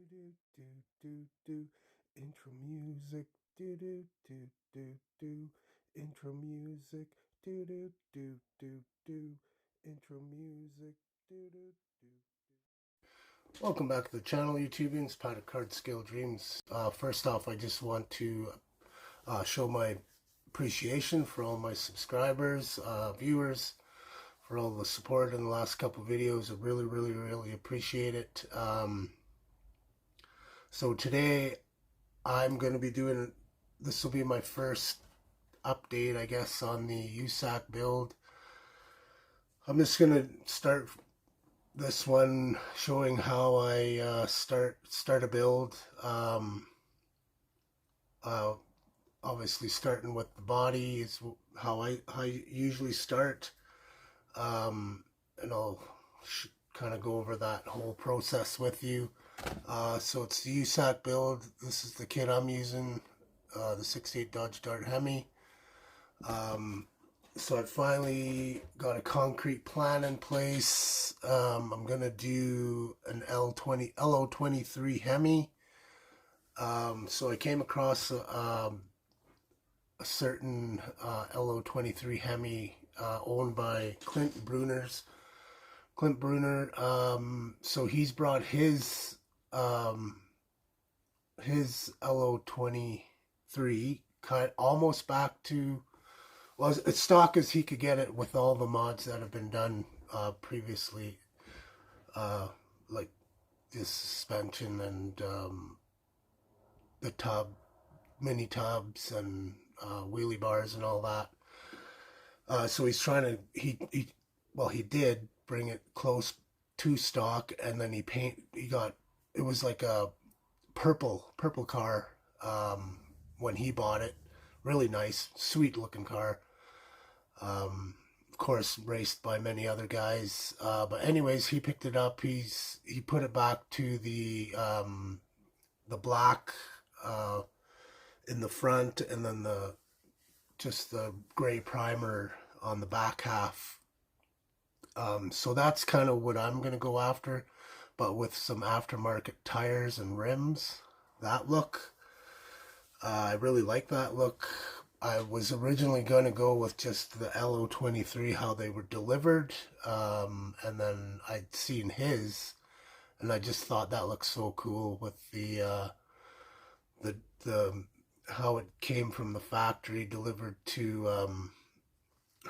do do do do. Intro music. Do do do do do. Intro music. Do do do do do. Intro music. Do do do. Welcome back to the channel, YouTubers. Pot of Card Scale Dreams. First off, I just want to show my appreciation for all my subscribers, viewers, for all the support in the last couple of videos. I really appreciate it. So today I'm going to be doing, this will be my first update, I guess, on the USACC build. I'm just going to start this one showing how I start a build. Obviously starting with the body is how I usually start, and I'll kind of go over that whole process with you. So it's the USACC build. This is the kit I'm using, the 68 Dodge Dart Hemi. So I finally got a concrete plan in place. I'm gonna do an LO23 Hemi. So I came across a certain LO23 Hemi owned by Clint Brunner. So he's brought his LO23 kind almost back to, well, as stock as he could get it with all the mods that have been done previously, like the suspension and the tub, mini tubs and wheelie bars and all that. So he's trying to, he did bring it close to stock, and then it was like a purple car when he bought it. Really nice, sweet looking car. Of course, raced by many other guys. But anyways, he picked it up. He put it back to the black in the front, and then just the gray primer on the back half. So that's kind of what I'm gonna go after, but with some aftermarket tires and rims. That look, I really like that look. I was originally going to go with just the LO23, how they were delivered, and then I'd seen his, and I just thought that looked so cool with the how it came from the factory delivered to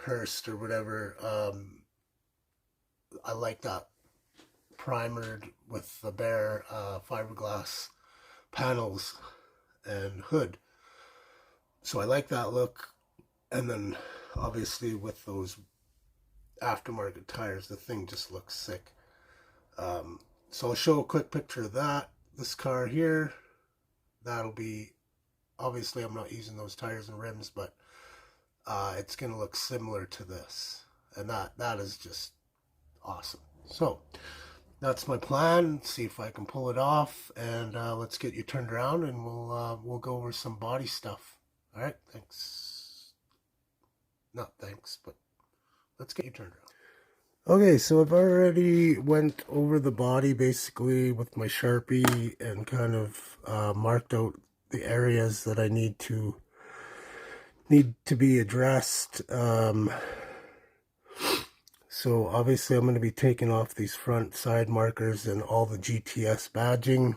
Hearst or whatever. I like that primered with the bare fiberglass panels and hood. So I like that look. And then obviously with those aftermarket tires, the thing just looks sick. So I'll show a quick picture of that. This car here, that'll be, obviously I'm not using those tires and rims, but it's going to look similar to this. And that is just awesome. So that's my plan. See if I can pull it off, and let's get you turned around, and we'll go over some body stuff. All right, thanks. Not thanks, but let's get you turned around. Okay, so I've already went over the body basically with my Sharpie and kind of marked out the areas that I need to be addressed. So obviously I'm going to be taking off these front side markers and all the GTS badging.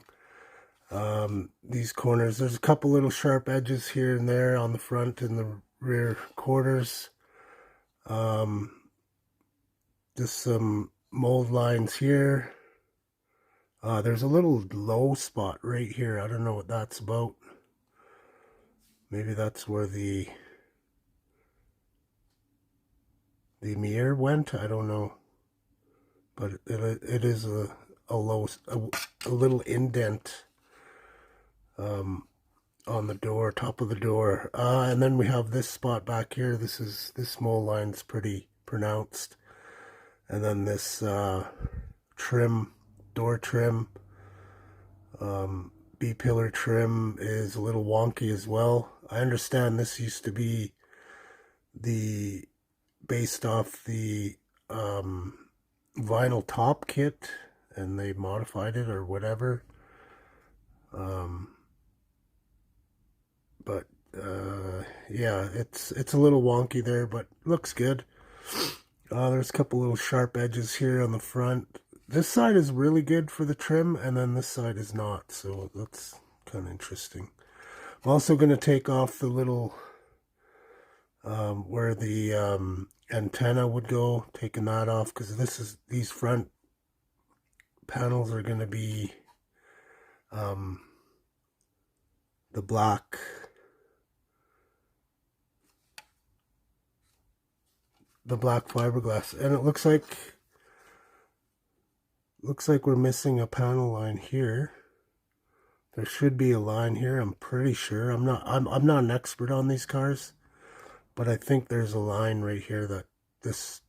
These corners, there's a couple little sharp edges here and there on the front and the rear quarters. Just some mold lines here. There's a little low spot right here. I don't know what that's about. Maybe that's where the mirror went. I don't know. But it is a little indent on the door, top of the door. And then we have this spot back here. This mold line's pretty pronounced. And then this trim, door trim, B-pillar trim is a little wonky as well. I understand this used to be based off the vinyl top kit, and they modified it or whatever. But yeah, it's a little wonky there, but looks good. There's a couple little sharp edges here on the front. This side is really good for the trim, and then this side is not, so that's kind of interesting. I'm also going to take off the little where the antenna would go, taking that off, because these front panels are going to be the black fiberglass, and it looks like we're missing a panel line here. There should be a line here, I'm pretty sure. I'm not an expert on these cars, but I think there's a line right here that this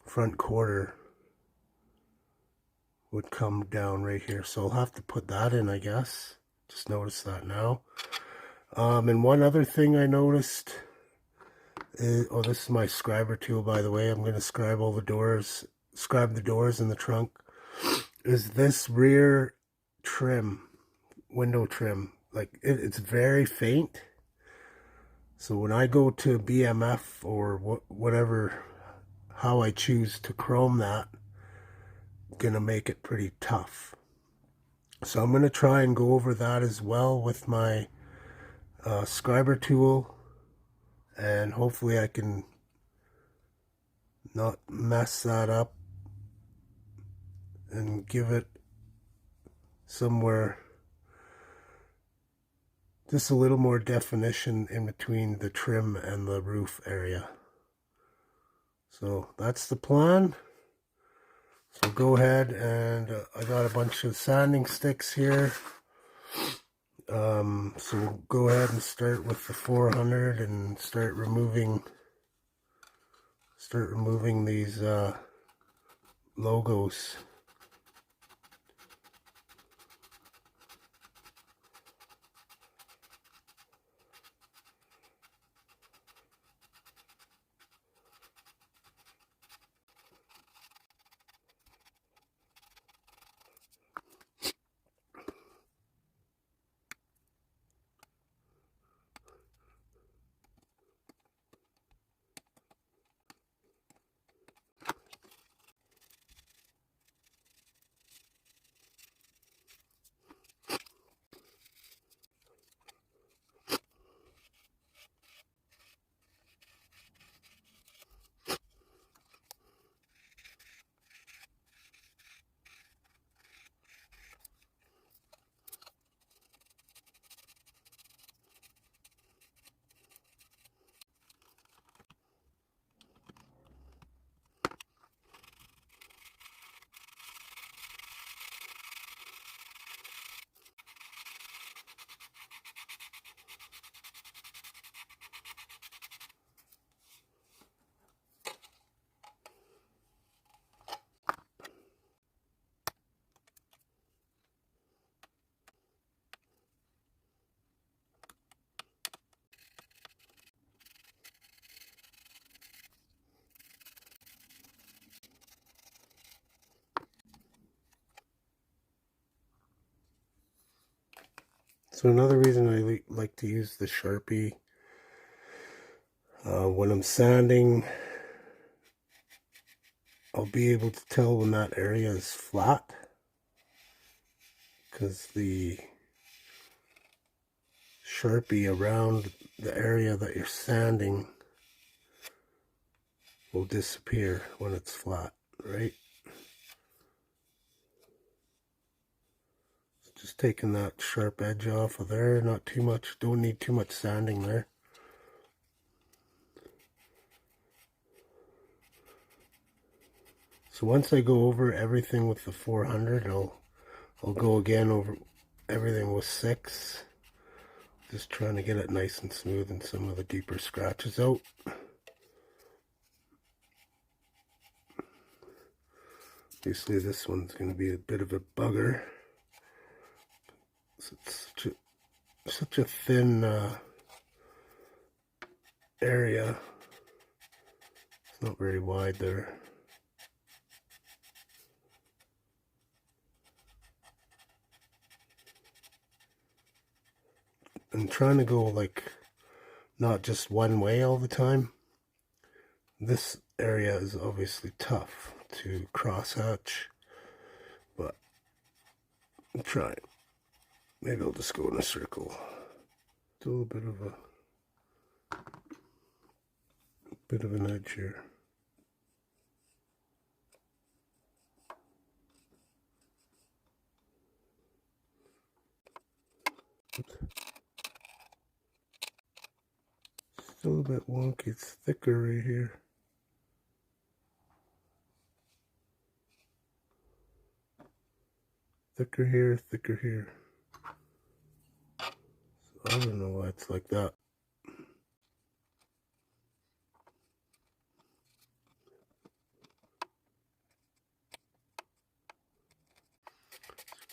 front quarter would come down right here. So I'll have to put that in, I guess. Just noticed that now. And one other thing I noticed is, oh, this is my scriber tool, by the way. I'm going to scribe the doors in the trunk. Is this rear trim, window trim, like it's very faint. So when I go to BMF or whatever, how I choose to chrome that, gonna make it pretty tough. So I'm gonna try and go over that as well with my scriber tool, and hopefully I can not mess that up and give it somewhere just a little more definition in between the trim and the roof area. So that's the plan. So go ahead, and I got a bunch of sanding sticks here. So we'll go ahead and start with the 400 and start removing these logos. So another reason I like to use the Sharpie when I'm sanding, I'll be able to tell when that area is flat, because the Sharpie around the area that you're sanding will disappear when it's flat, right? Just taking that sharp edge off of there, not too much, don't need too much sanding there. So once I go over everything with the 400, I'll go again over everything with 6. Just trying to get it nice and smooth and some of the deeper scratches out. Obviously this one's going to be a bit of a bugger. It's such a thin area. It's not very wide there. and trying to go like not just one way all the time. This area is obviously tough to crosshatch, but I'm trying. Maybe I'll just go in a circle. Still a bit of an edge here. Oops. Still a bit wonky. It's thicker right here. Thicker here, thicker here. So I don't know why it's like that.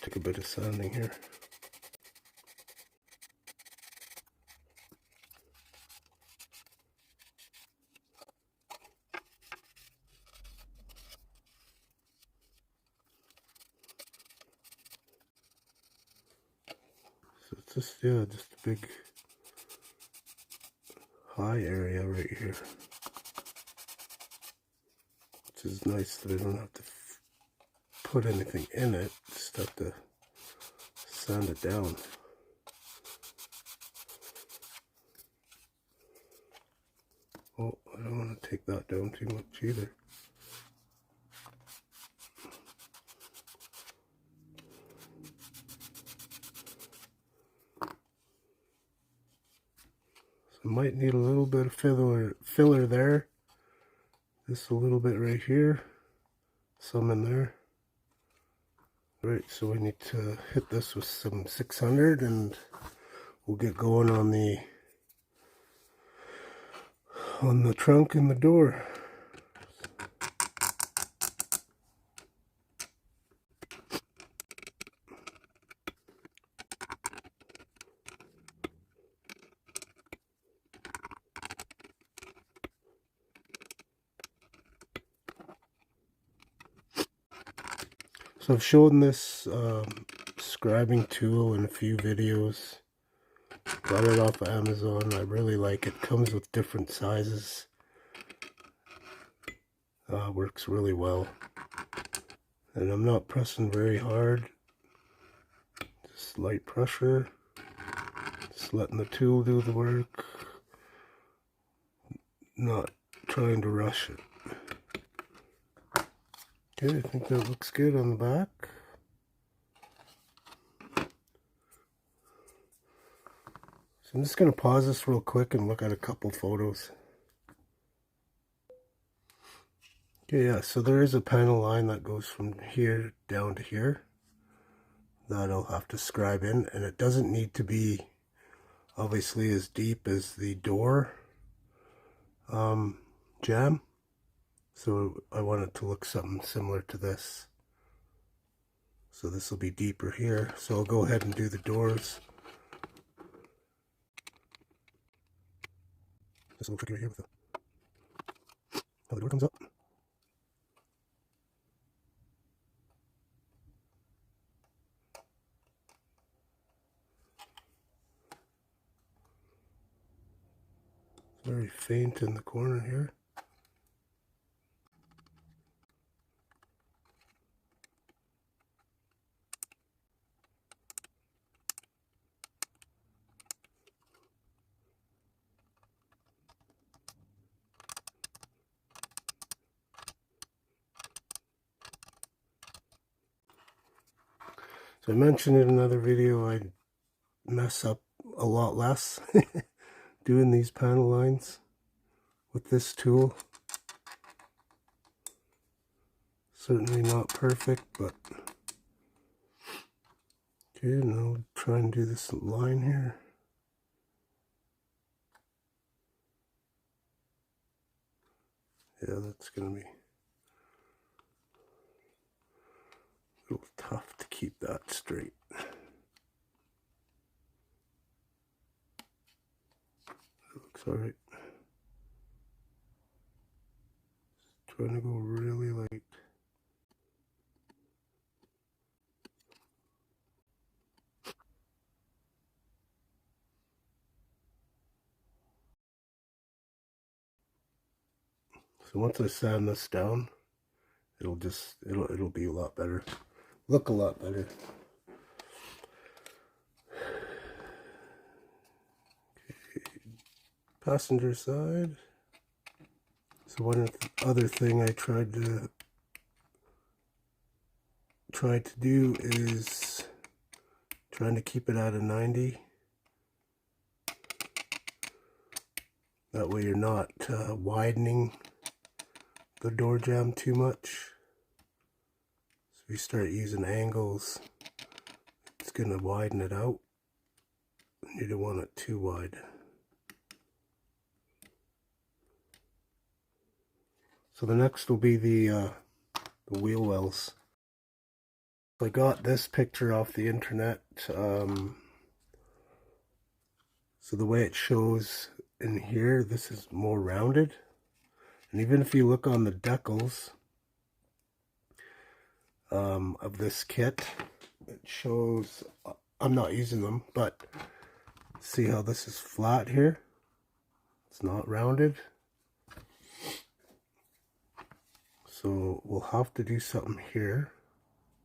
Take a bit of sanding here. So it's just, yeah, just a big high area right here. Which is nice that I don't have to put anything in it, just have to sand it down. Oh, I don't want to take that down too much either. So I might need a little bit of filler there. Just a little bit right here. Some in there. Right, so we need to hit this with some 600 and we'll get going on the trunk and the door. So I've shown this scribing tool in a few videos. Got it off of Amazon. I really like it. Comes with different sizes. Works really well. And I'm not pressing very hard. Just light pressure. Just letting the tool do the work. Not trying to rush it. Okay, I think that looks good on the back. So I'm just going to pause this real quick and look at a couple photos. Okay, yeah, so there is a panel line that goes from here down to here that I'll have to scribe in, and it doesn't need to be obviously as deep as the door jamb. So I want it to look something similar to this. So this will be deeper here. So I'll go ahead and do the doors. Just a little tricky right here with how the door comes up. It's very faint in the corner here. So I mentioned in another video I'd mess up a lot less doing these panel lines with this tool. Certainly not perfect, but okay, now I'll try and do this line here. Yeah, that's going to be a little tough to keep that straight. That looks alright. Trying to go really light. So once I sand this down, it'll be a lot better. Look a lot better. Okay. Passenger side. So one other thing I tried to do is trying to keep it at a 90. That way you're not widening the door jamb too much. So if you start using angles, it's going to widen it out. You don't want it too wide. So the next will be the wheel wells. I got this picture off the internet. So the way it shows in here, this is more rounded. And even if you look on the decals of this kit, it shows, I'm not using them, but see how this is flat here? It's not rounded. So we'll have to do something here.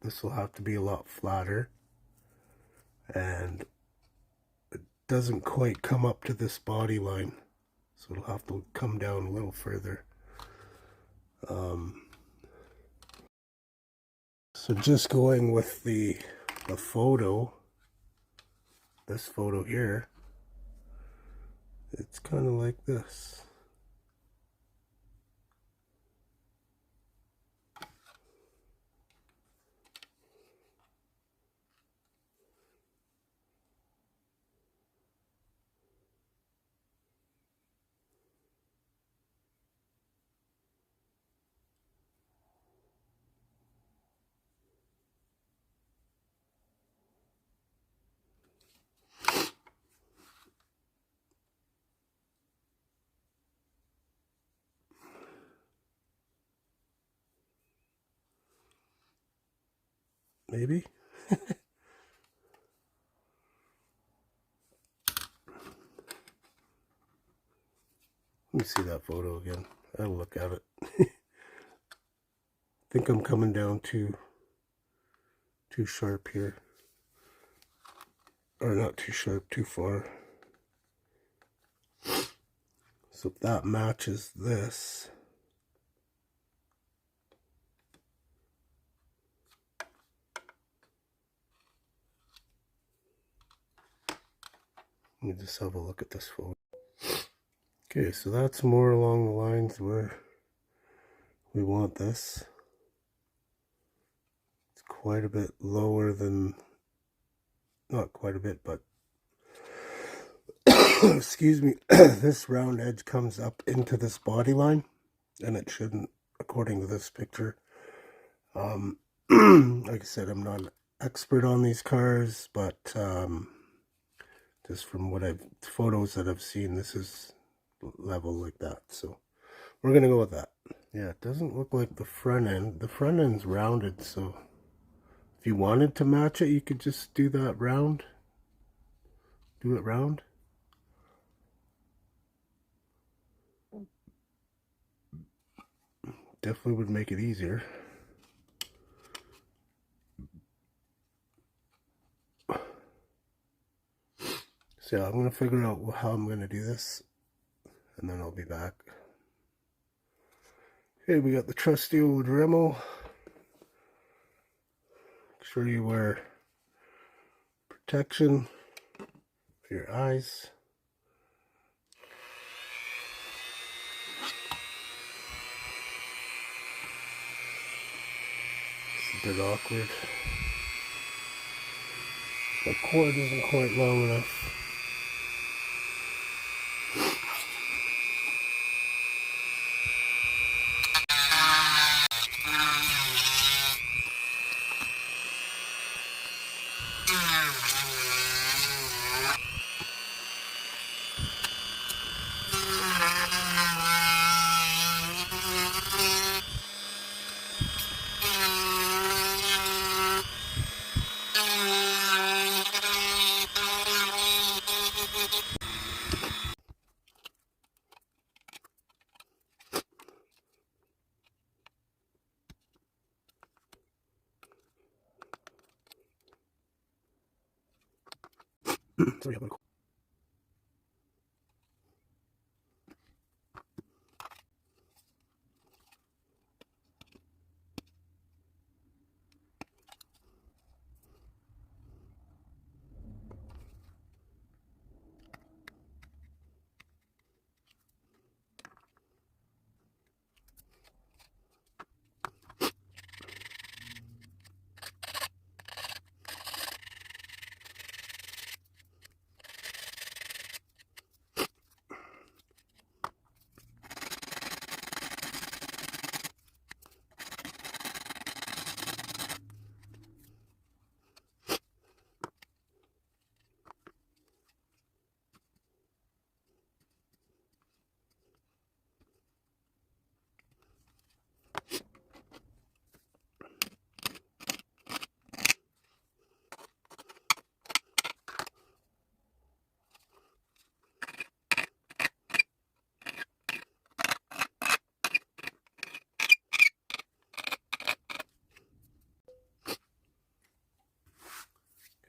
This will have to be a lot flatter. And it doesn't quite come up to this body line. So it'll have to come down a little further. So just going with the photo, this photo here, it's kind of like this. Maybe. Let me see that photo again. I'll look at it. I think I'm coming down too sharp here. Or not too sharp, too far. So if that matches this, let me just have a look at this photo. Okay, so that's more along the lines where we want this. It's quite a bit lower than, not quite a bit, but excuse me, this round edge comes up into this body line, and it shouldn't, according to this picture. Like I said, I'm not an expert on these cars, but just from photos that I've seen, this is level like that. So we're gonna go with that. Yeah, it doesn't look like the front end. The front end's rounded, so if you wanted to match it, you could just do that round. Do it round. Definitely would make it easier. So yeah, I'm going to figure out how I'm going to do this, and then I'll be back. Okay, we got the trusty old Dremel. Make sure you wear protection for your eyes. It's a bit awkward. The cord isn't quite long enough. Sorry, I'm gonna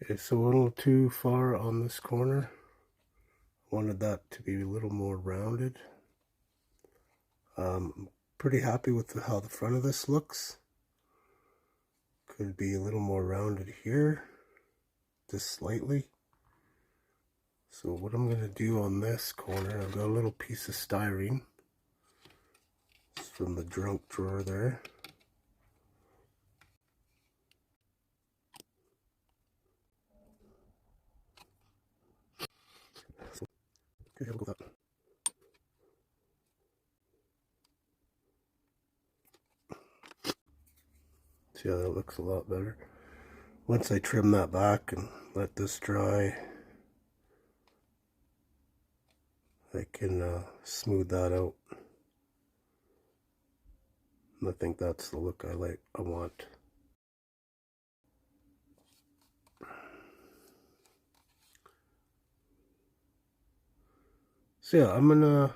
Okay, so a little too far on this corner. Wanted that to be a little more rounded. I'm pretty happy with how the front of this looks. Could be a little more rounded here, just slightly. So what I'm going to do on this corner, I've got a little piece of styrene. It's from the junk drawer there. So, okay, I'll go with that. See how that looks a lot better. Once I trim that back and let this dry, I can smooth that out. And I think that's the look I want. So yeah, I'm gonna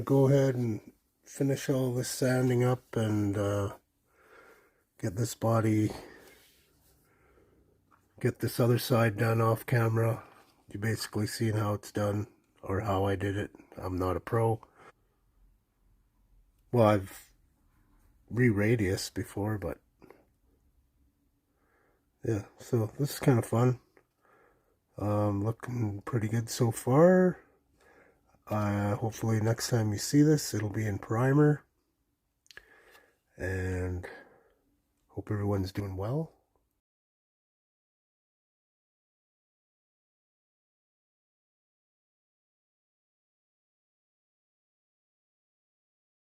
go ahead and finish all this sanding up and get this other side done off camera. You basically seen how it's done or how I did it. I'm not a pro. Well, I've re-radius before, but yeah, so this is kind of fun. Looking pretty good so far. Hopefully next time you see this, it'll be in primer. And hope everyone's doing well.